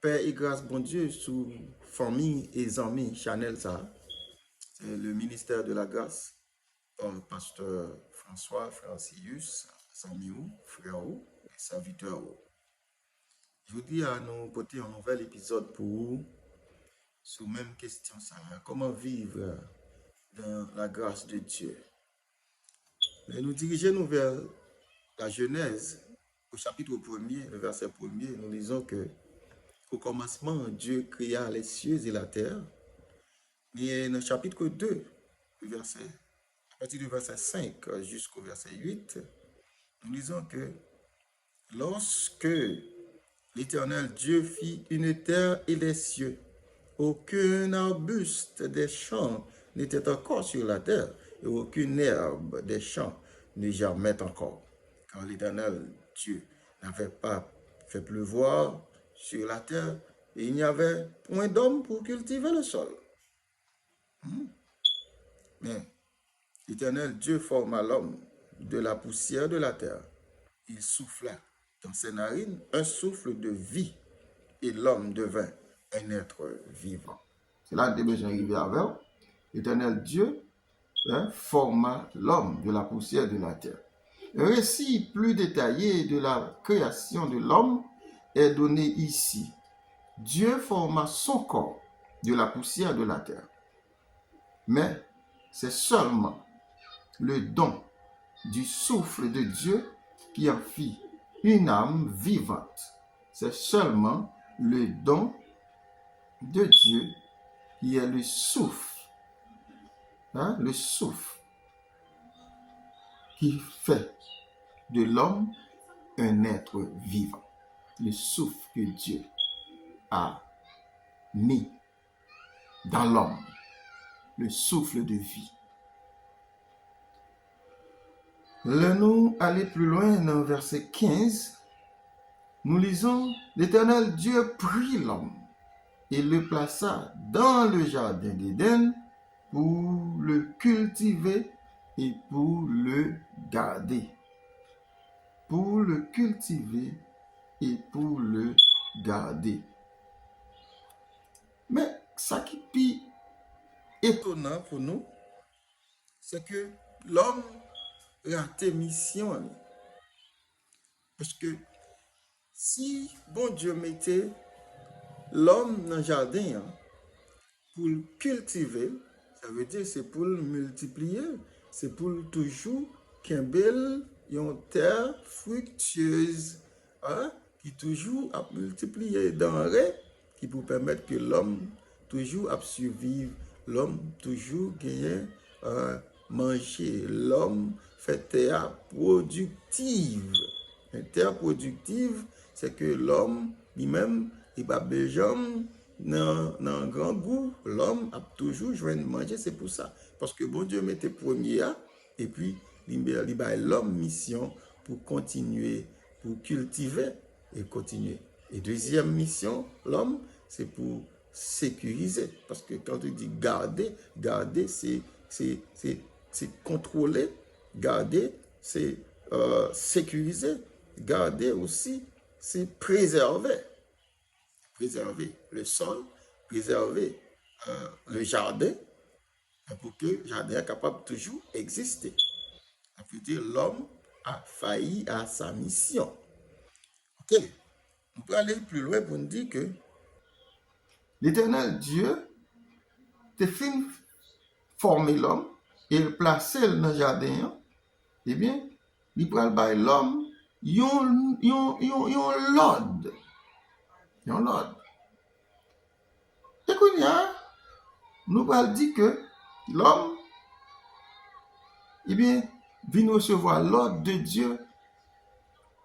Paix et grâce, bon Dieu, sous famille et amis, Chanel, ça. C'est le ministère de la grâce par le pasteur François Francius, Samiou, frère et serviteur. Je vous dis à nous porter un nouvel épisode pour vous sur la même question, ça. Comment vivre dans la grâce de Dieu? Et nous dirigeons vers la Genèse, au chapitre 1er, le verset 1er, nous lisons que au commencement, Dieu créa les cieux et la terre. Et dans le chapitre 2, à partir du verset 5 jusqu'au verset 8, nous lisons que lorsque l'Éternel Dieu fit une terre et les cieux, aucun arbuste des champs n'était encore sur la terre, et aucune herbe des champs ne germait encore, car l'Éternel Dieu n'avait pas fait pleuvoir sur la terre, et il n'y avait point d'homme pour cultiver le sol. Mais l'Éternel Dieu forma l'homme de la poussière de la terre. Il souffla dans ses narines un souffle de vie, et l'homme devint un être vivant. C'est là que j'ai arrivé avec. L'Éternel Dieu forma l'homme de la poussière de la terre. Un récit plus détaillé de la création de l'homme est donné ici. Dieu forma son corps de la poussière de la terre. Mais c'est seulement le don du souffle de Dieu qui en fit une âme vivante. C'est seulement le don de Dieu qui est le souffle. Le souffle qui fait de l'homme un être vivant. Le souffle que Dieu a mis dans l'homme. Le souffle de vie. Nous aller plus loin dans verset 15. Nous lisons, l'Éternel Dieu prit l'homme et le plaça dans le jardin d'Éden pour le cultiver et pour le garder. Pour le cultiver et pour le garder. Mais ça qui est étonnant pour nous, c'est que l'homme raté mission. Parce que si bon Dieu mettait l'homme dans le jardin pour le cultiver, ça veut dire c'est pour le multiplier, c'est pour toujours qu'un bel une terre fructueuse qui toujours a multiplié denrées qui pour permettre que l'homme toujours a survivre, l'homme toujours gagne manger, l'homme fait terre productive. Une terre productive, c'est que l'homme lui-même, il va besoin dans un grand goût, l'homme a toujours joué de manger, c'est pour ça. Parce que bon Dieu mettait premier, et puis il a l'homme mission pour continuer, pour cultiver et continuer. Et deuxième mission, l'homme, c'est pour sécuriser. Parce que quand tu dis garder, c'est contrôler, garder, c'est sécuriser, garder aussi, c'est préserver. Préserver le sol, préserver le jardin, pour que le jardin soit capable de toujours exister. Ça veut dire l'homme a failli à sa mission. Ok, on peut aller plus loin pour nous dire que l'Éternel Dieu te fait former l'homme et le placer dans le jardin. Eh bien, il peut aller l'homme yon l'ordre. Yon l'ordre. Et qu'on y a, nous allons dire que l'homme, eh bien, vient recevoir l'ordre de Dieu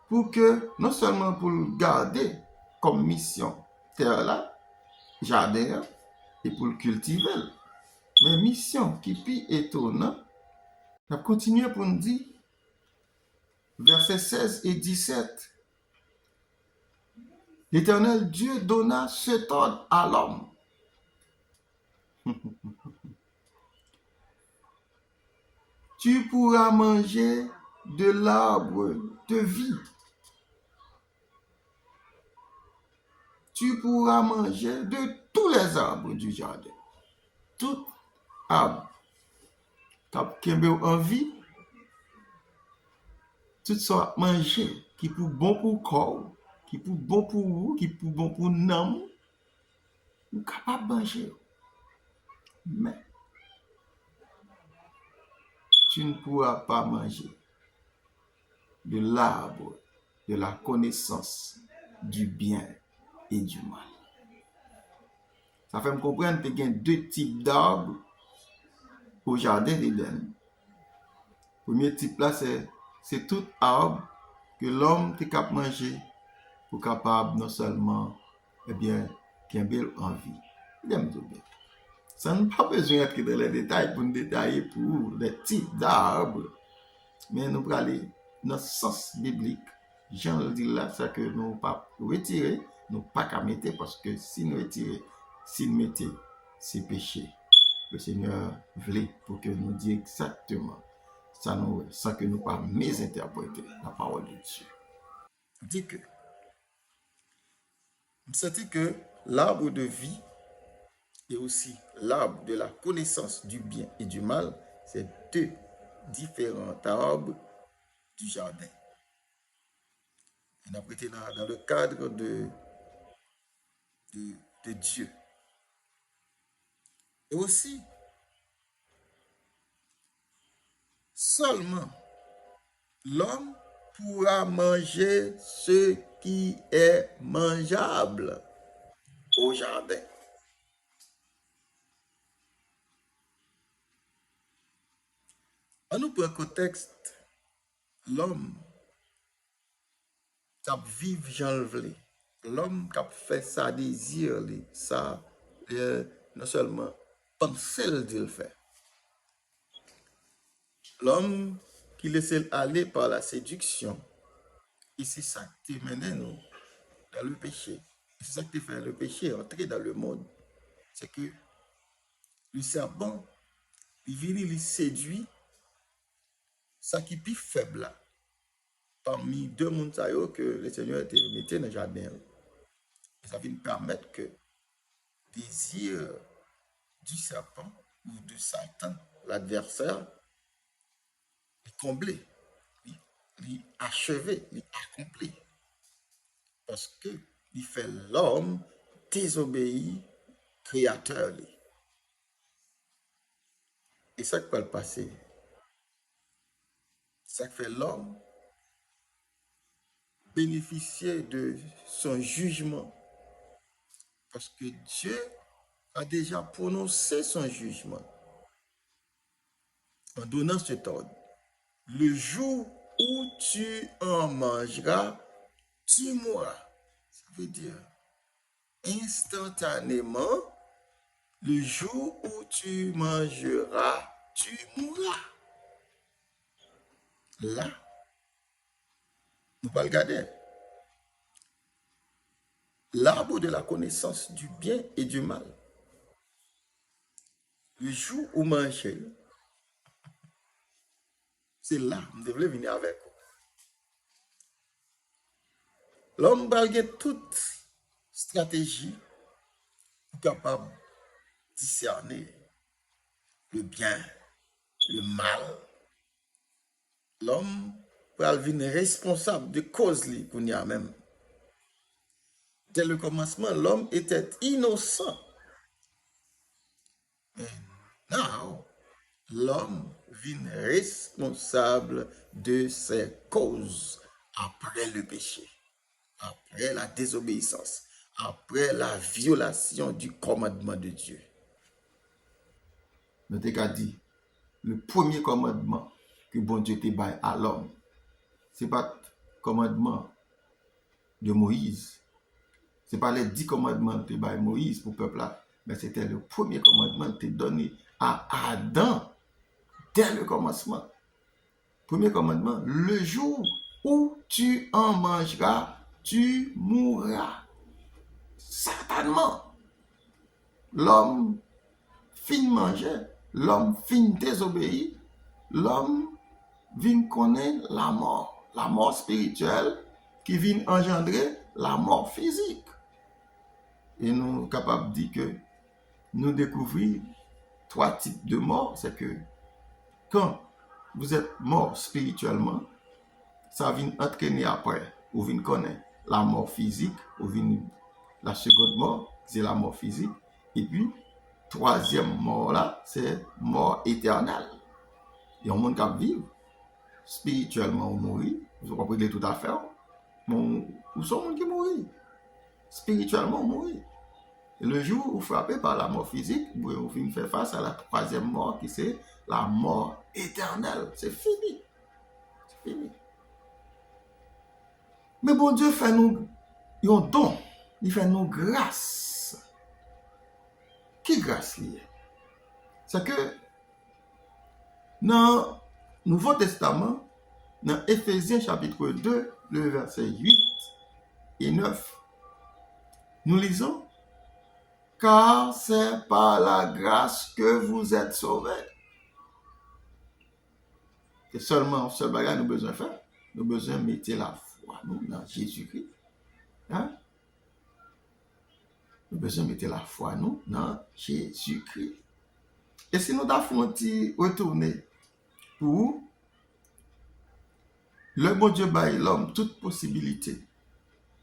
pour que, non seulement pour le garder comme mission, terre là, jardin, et pour le cultiver, mais mission qui est plus étonnante, on continue pour nous dire, versets 16 et 17, l'Éternel Dieu donna cet ordre à l'homme. Tu pourras manger de l'arbre de vie tu pourras manger de tous les arbres du jardin. Tout arbre qui a envie, tout ça manger, qui pour bon pour le corps, qui pour bon pour vous, qui pour bon pour nous, vous capable de manger. Mais tu ne pourras pas manger de l'arbre de la connaissance du bien et du mal. Ça fait me comprendre qu'il y a deux types d'arbres au jardin d'Éden. Le premier type là, c'est tout arbre que l'homme est capable de manger pour capable non seulement, qu'il ait belle envie. Ça n'a pas besoin d'être dans les détails pour nous détailler pour les types d'arbres. Mais nous allons aller dans le sens biblique. Jean le dit là, c'est que nous ne pas retirer, nous ne pas qu'à mettre, parce que si nous retirons, si nous mettons, c'est péché. Le Seigneur voulait pour que nous disions exactement ça, nous, sans que nous ne pas mésinterpréter la parole de Dieu. Dit que, c'est que l'arbre de vie et aussi l'arbre de la connaissance du bien et du mal, c'est deux différents arbres du jardin. On a prêté dans le cadre de Dieu. Et aussi, seulement l'homme pourra manger ce qui est mangeable au jardin. En nous prenant contexte, l'homme qui vit Jean le vle, l'homme qui fait sa désir, ça, non seulement penser de le faire. L'homme qui laisse aller par la séduction, ici ça qui mène nous dans le péché. C'est ça qui fait le péché entrer dans le monde. C'est que le serpent, il vient, il séduit ça qui est plus faible là. Parmi deux mondes que le Seigneur était mis dans le jardin. Et ça vient permettre que le désir du serpent ou de Satan, l'adversaire, est comblé, est achevé, est accompli. Parce que il fait l'homme désobéir créateur. Et ça qui va le passer. Ça fait l'homme bénéficier de son jugement. Parce que Dieu a déjà prononcé son jugement en donnant cet ordre. Le jour où tu en mangeras, tu mourras. Ça veut dire instantanément, le jour où tu mangeras, tu mourras. Là, nous allons regarder. L'arbre de la connaissance du bien et du mal. Le jour où manger, c'est là que nous devons venir avec vous. L'homme a toute stratégie pour capable de discerner le bien, le mal. L'homme peut devenir responsable de cause qu'on y a même. Dès le commencement, l'homme était innocent. Mais now, l'homme vient responsable de ses causes après le péché, après la désobéissance, après la violation du commandement de Dieu. Nous t'ai dit, le premier commandement que bon Dieu t'a donné à l'homme, ce n'est pas le commandement de Moïse. Ce n'est pas les 10 commandements que t'a donné Moïse pour le peuple là, mais c'était le premier commandement que t'a donné à Adam dès le commencement. Premier commandement, le jour où tu en mangeras, tu mourras. Certainement, l'homme fin manger, l'homme fin désobéir, l'homme vient connaître la mort spirituelle qui vient engendrer la mort physique. Et nous sommes capables de dire que nous découvrons 3 types de morts. C'est que quand vous êtes mort spirituellement, ça vient entraîner après. Vous venez connaître la mort physique, vous venez la seconde mort, c'est la mort physique. Et puis, troisième mort là, c'est mort éternelle. Il y a un monde qui vit spirituellement ou mourir. Vous comprenez tout à fait. Vous sont monde qui mourir. Spirituellement ou mourir. Et le jour où vous frappez par la mort physique, vous finissez faire face à la troisième mort qui c'est la mort éternelle. C'est fini. C'est fini. Mais bon Dieu fait nous un don. Il fait nous grâce. Qui grâce liée? C'est que dans le Nouveau Testament, dans Éphésiens chapitre 2, le verset 8 et 9, nous lisons: car c'est par la grâce que vous êtes sauvés. C'est seulement seul bagage nous besoin faire. Nous besoin mettre la foi nous dans Jésus-Christ. Hein? Nous besoin mettre la foi nous dans Jésus-Christ. Et si nous avons retourner pour le bon Dieu baille l'homme toute possibilité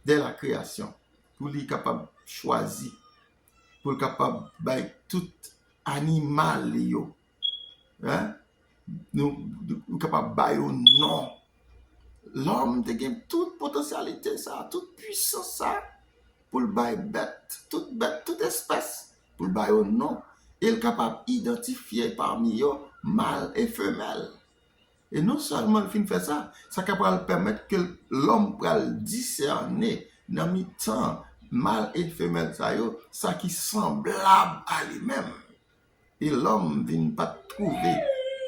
dès la création pour lui capable choisir, pour capable bailler tout animal yo, hein? Nous capable bailler au nom. L'homme te gagne toute potentialité ça, toute puissance ça pour le bailler bête, toute espèce pour le bailler au nom. Il est capable d'identifier parmi eux mâle et femelle. Et non seulement le film fait ça, ça capable permettre que l'homme puisse discerner dans le temps mâle et femelle ça qui est semblable à lui-même. Et l'homme ne vient pas trouver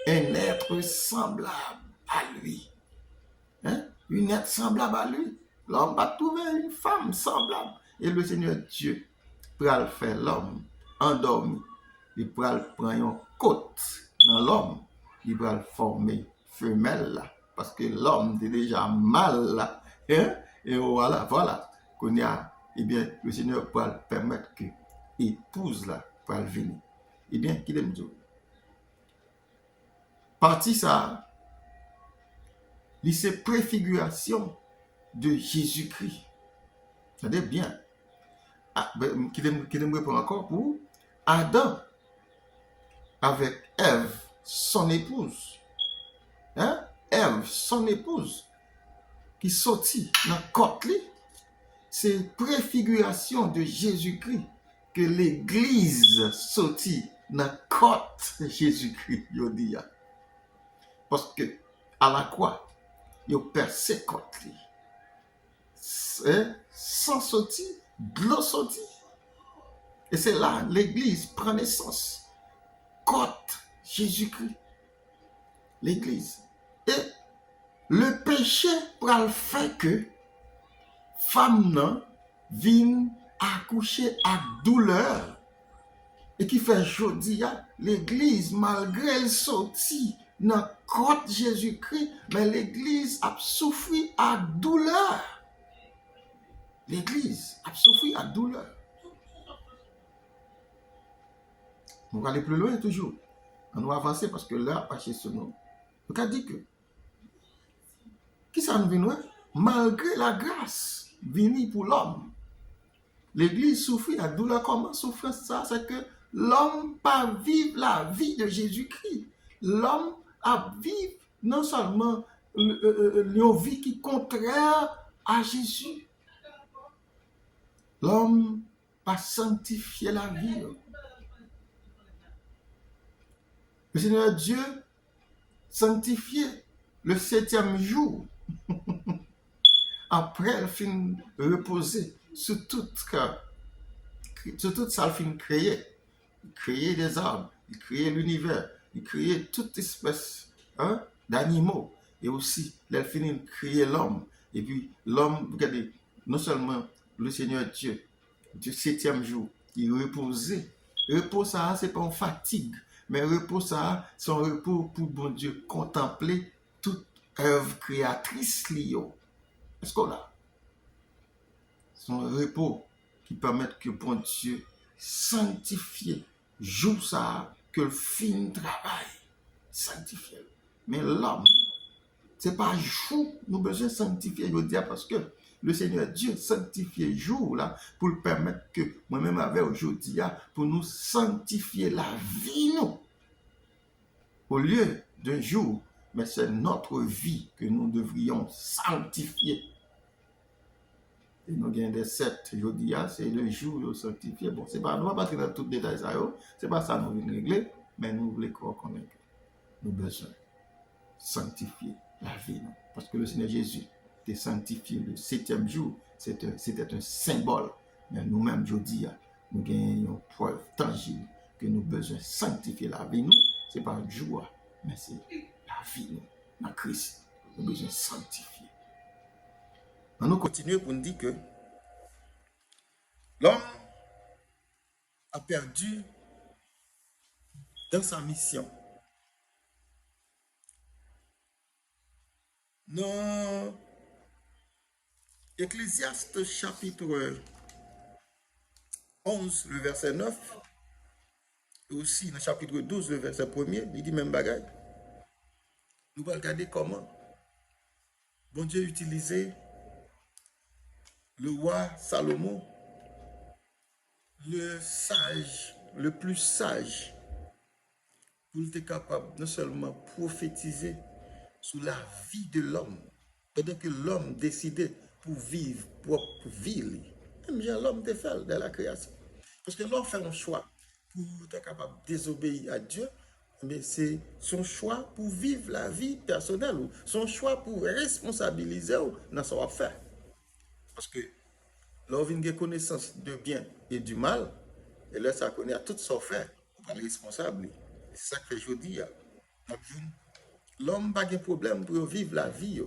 un être semblable à lui. Hein? Une être semblable à lui. L'homme va trouver une femme semblable. Et le Seigneur Dieu pourra faire l'homme endormi. Il pourra prendre une côte dans l'homme. Il pourra former femelle là. Parce que l'homme est déjà mâle là. Hein? Et voilà. Qu'on a, eh bien, le Seigneur pourra permettre que l'épouse là pourra venir. Eh bien, qu'il aime Dieu. Partie ça, c'est préfiguration de Jésus-Christ. Ça dit bien. Qu'il aime répondre encore pour Adam avec Ève, son épouse. Hein? Ève, son épouse, qui sortit dans le corps, c'est préfiguration de Jésus-Christ que l'Église sortit dans le corps de Jésus-Christ. Parce que à la croix, il a percé corps. Sans sortir, de l'eau sortit. Et c'est là l'Église prend naissance. Corps Jésus-Christ. L'Église. Et le péché pour le fait que femme vienne accoucher à douleur et qui fait jodi l'Église malgré le sorti dans le corps Jésus-Christ, mais l'Église a souffert à douleur. L'Église a souffert à douleur. On va aller plus loin toujours. On va avancer parce que là, pas chez ce nom. Donc, a dit que, qui ça nous vient, malgré la grâce venue pour l'homme, l'Église souffre à douleur. Comment souffre ça? C'est que l'homme pas vivre la vie de Jésus-Christ. L'homme a vivre non seulement une vie qui est contraire à Jésus. L'homme pas sanctifier la vie. Le Seigneur Dieu sanctifié le 7e jour. Après, il finit reposer sur tout ça, il finit créer. Il crée des arbres, il crée l'univers, il crée toute espèce d'animaux. Et aussi, il finit de créer l'homme. Et puis, l'homme, regardez, non seulement le Seigneur Dieu, du 7e jour, il reposait. Repos, ça, c'est pas une fatigue. Mais repos, ça, c'est un repos pour bon Dieu contempler toute œuvre créatrice liée. Est-ce qu'on a? Son repos qui permettent que bon Dieu sanctifie jour ça que le fin travail sanctifié. Mais l'homme, c'est pas jour nous besoin sanctifier, je veux dire, parce que le Seigneur Dieu sanctifié jour là pour le permettre que moi-même avec aujourd'hui pour nous sanctifier la vie nous au lieu d'un jour, mais c'est notre vie que nous devrions sanctifier. Et nous avons des sept, je dis, c'est le jour de sanctifier. Bon, c'est pas, nous ne va pas entrer dans tout les détails, c'est pas ça que nous voulons régler, mais nous voulons connaître. Nous avons besoin de sanctifier la vie. Non? Parce que le Seigneur Jésus était sanctifié le septième jour, c'était un symbole. Mais nous-mêmes, je dis, nous avons une preuve tangible que nous avons besoin de sanctifier la vie. Ce n'est pas un jour, mais c'est la vie. Nous, dans Christ, nous avons besoin de sanctifier. Nous continuons pour nous dire que l'homme a perdu dans sa mission. Dans Ecclésiaste chapitre 11, le verset 9, et aussi dans le chapitre 12, le verset 1er, il dit même bagaille. Nous allons regarder comment bon Dieu utilisait le roi Salomon, le sage, le plus sage, pour être capable non seulement prophétiser sur la vie de l'homme, pendant que l'homme décidait pour vivre propre vie. Même bien l'homme te fait dans la création. Parce que l'homme fait un choix pour être capable de désobéir à Dieu, mais c'est son choix pour vivre la vie personnelle, ou son choix pour responsabiliser dans son affaire. Parce que l'homme a une connaissance de bien et du mal, et là, ça connaît à tout son fait, pour être responsable. C'est ça que je dis. L'homme n'a pas de problème pour vivre la vie.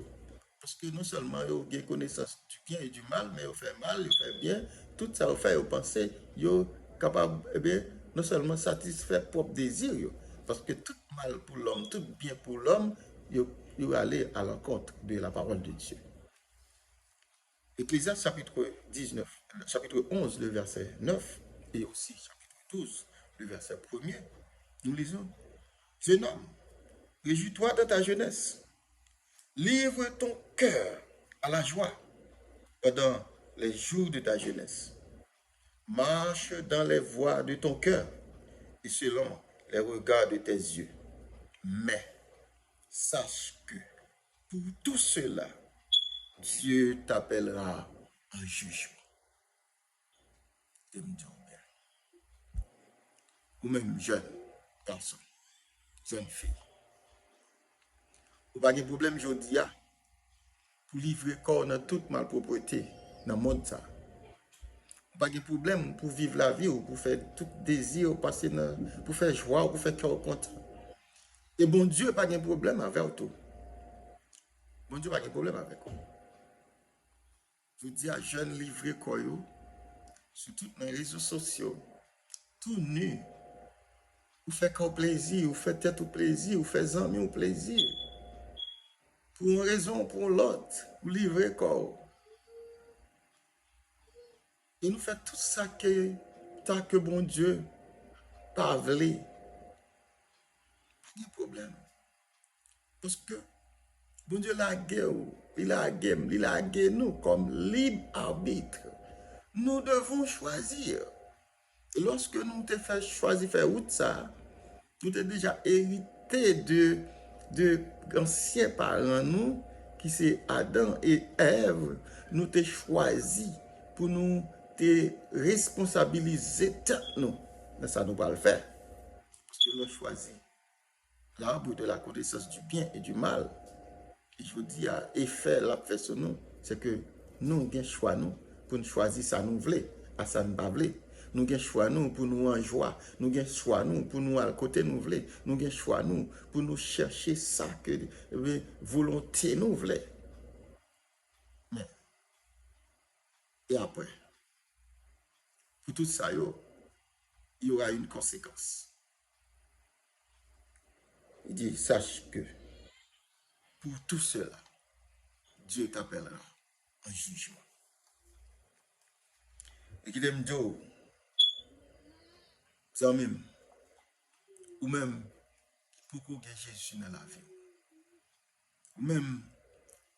Parce que non seulement il a connaissance du bien et du mal, mais il fait mal, il fait bien. Tout ça, il fait penser, il est capable, non seulement satisfaire propre désir. Parce que tout mal pour l'homme, tout bien pour l'homme, il va aller à l'encontre de la parole de Dieu. Ecclésiaste chapitre 19, chapitre 11, le verset 9, et aussi chapitre 12, le verset 1er, nous lisons: Jeune homme, réjouis-toi de ta jeunesse. Livre ton cœur à la joie pendant les jours de ta jeunesse. Marche dans les voies de ton cœur et selon les regards de tes yeux. Mais sache que pour tout cela, Dieu t'appellera en jugement. Ou même jeune garçon, jeune fille. Ou pas de problème aujourd'hui pour livrer corps dans toute malpropreté dans le monde ça. Pas de problème pour vivre la vie ou pour faire tout désir, passer pour faire joie ou pour faire cœur content. Et bon Dieu pas de problème avec tout. Bon Dieu pas de problème avec vous. Je dis à jeunes livrer quoi sur tous les réseaux sociaux, tout nu. Vous faites qu'au plaisir, vous faites tête au plaisir, vous faites amis au plaisir. Pour une raison ou pour l'autre, vous livrez quoi. Et nous faisons tout ça que bon Dieu pas voulu. Pas de problème. Parce que bon Dieu l'a gué, il a gué nous comme libre arbitre. Nous devons choisir. Et lorsque nous te fait choisir faire route ça, nous avons déjà hérité de anciens parents nous, qui c'est Adam et Ève, nous t'ai choisi pour nous te responsabiliser nous. Mais ça nous va le faire. Parce que nous choisi l'arbre de la connaissance du bien et du mal. Et je vous dis à effet la fait sur nous, c'est que nous avons choix nous pour nous choisir ça nous voulons, à ça nous pas voulons. Nous avons choix nous pour nous en joie, nous avons choix nous pour nous à côté nous voulons, nous avons choix nous pour nous chercher ça que volonté nous voulons. Mais et après, pour tout ça, il y aura une conséquence. Il dit, sache que pour tout cela, Dieu t'appellera en jugement. Et qui t'aime dire, c'est même, ou même, pour qu'on ait Jésus dans la vie. Ou même,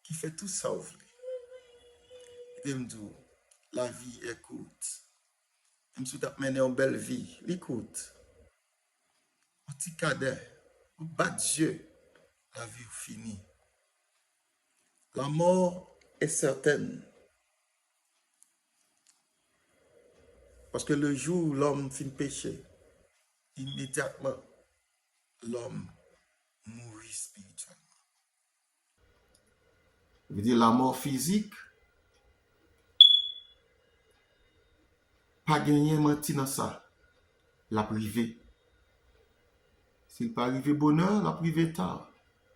qui fait tout ça, vous voulez. Et t'aime dire, la vie est courte. Même si tu as mené une belle vie, l'écoute. Un petit cadet, un bas Dieu, la vie est finie. La mort est certaine. Parce que le jour où l'homme finit péché, immédiatement, l'homme mourit spirituellement. Je veux dire, la mort physique, pas gagner menti dans ça, la privée. S'il pas arrivé bonheur, la privée tard,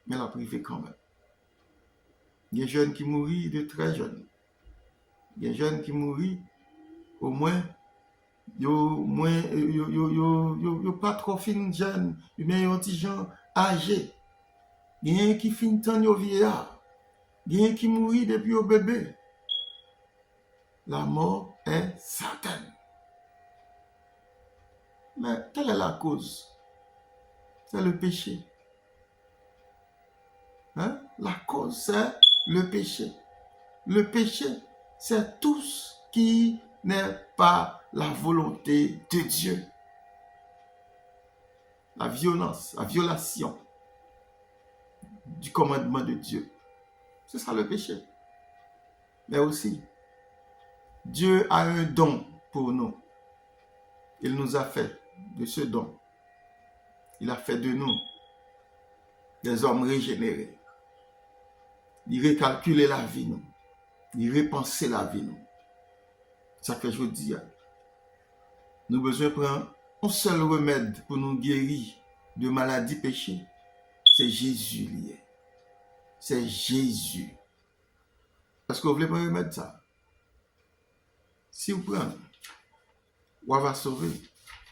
mais la privée quand même. Il y a des jeunes qui mourent de très jeunes. Il y a des jeunes qui mourent au moins, yo pas trop fin jeune, mais un petit gens âgés. Il y a qui fin tant yo vieillard. Il y a qui mourit depuis au bébé. La mort est certaine. Mais quelle est la cause? C'est le péché. Hein? La cause, c'est le péché. Le péché, c'est tout ce qui n'est pas la volonté de Dieu. La violence, la violation du commandement de Dieu. C'est ça le péché. Mais aussi, Dieu a un don pour nous. Il nous a fait de ce don. Il a fait de nous des hommes régénérés. Il recalcule la vie, nous. Il repenser la vie, nous. Ça que je dis. Nous avons besoin de prendre un seul remède pour nous guérir de maladies péchées. C'est Jésus lié. C'est Jésus. Est-ce que vous voulez prendre un remède ça? Si vous prenez, vous va sauver,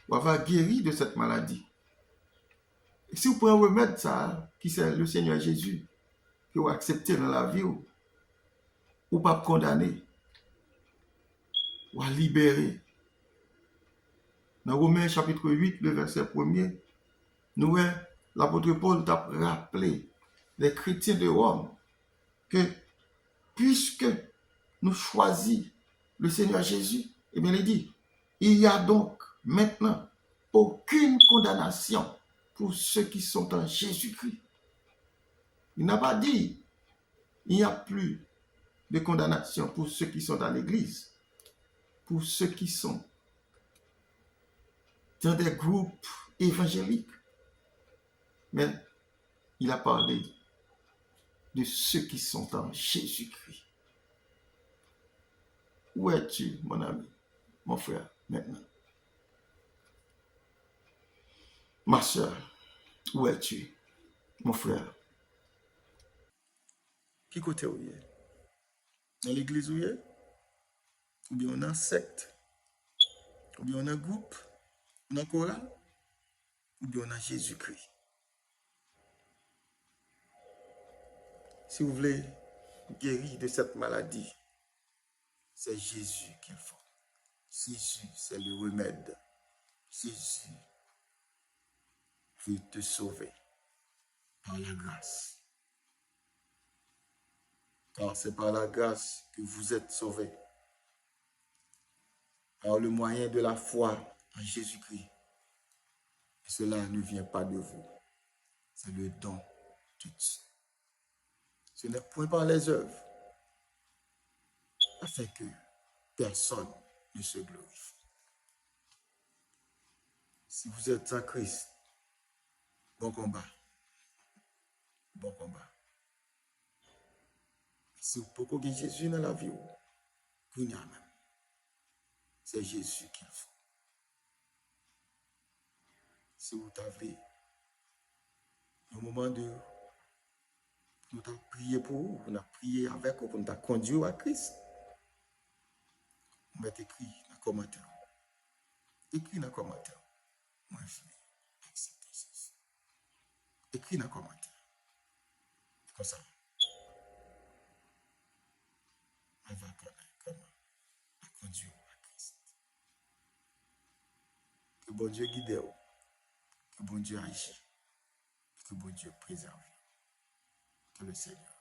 vous va guérir de cette maladie. Et si vous prenez un remède ça, qui c'est le Seigneur Jésus, que vous acceptez dans la vie, ou pas condamné, ou libéré. Dans Romains chapitre 8, le verset 1er, nous, l'apôtre Paul t'a rappelé les chrétiens de Rome que puisque nous choisissons le Seigneur Jésus, et bien il dit, il n'y a donc maintenant aucune condamnation pour ceux qui sont en Jésus-Christ. Il n'a pas dit, il n'y a plus de condamnation pour ceux qui sont dans l'Église, pour ceux qui sont dans des groupes évangéliques. Mais il a parlé de ceux qui sont en Jésus-Christ. Où es-tu, mon ami, mon frère, maintenant? Ma soeur, où es-tu, mon frère? Qui côté où est? Dans l'église où est? Ou bien on a un secte? Ou bien on a un groupe? On a un choral? Ou bien on a Jésus-Christ? Si vous voulez guérir de cette maladie, c'est Jésus qu'il faut. Jésus, c'est le remède. Jésus veut te sauver par la grâce. Car c'est par la grâce que vous êtes sauvés. Par le moyen de la foi en Jésus-Christ. Et cela ne vient pas de vous. C'est le don de Dieu. Ce n'est point par les œuvres, afin que personne ne se glorifie. Si vous êtes en Christ, bon combat. Bon combat. Si vous pouvez gagner Jésus dans la vie, vous n'y a même. C'est Jésus qu'il faut. Si vous avez au moment de nous avons prié pour vous, on a prié avec vous, on a conduit à Christ. Vous mettez écrit dans le commentaire. Écrit dans le commentaire. Moi, je vais accepter Jésus. Écrit dans le commentaire. Comme ça. On va connaître comment on conduit à Christ. Que bon Dieu guide vous. Que bon Dieu agit. Que bon Dieu préserve. Que le Seigneur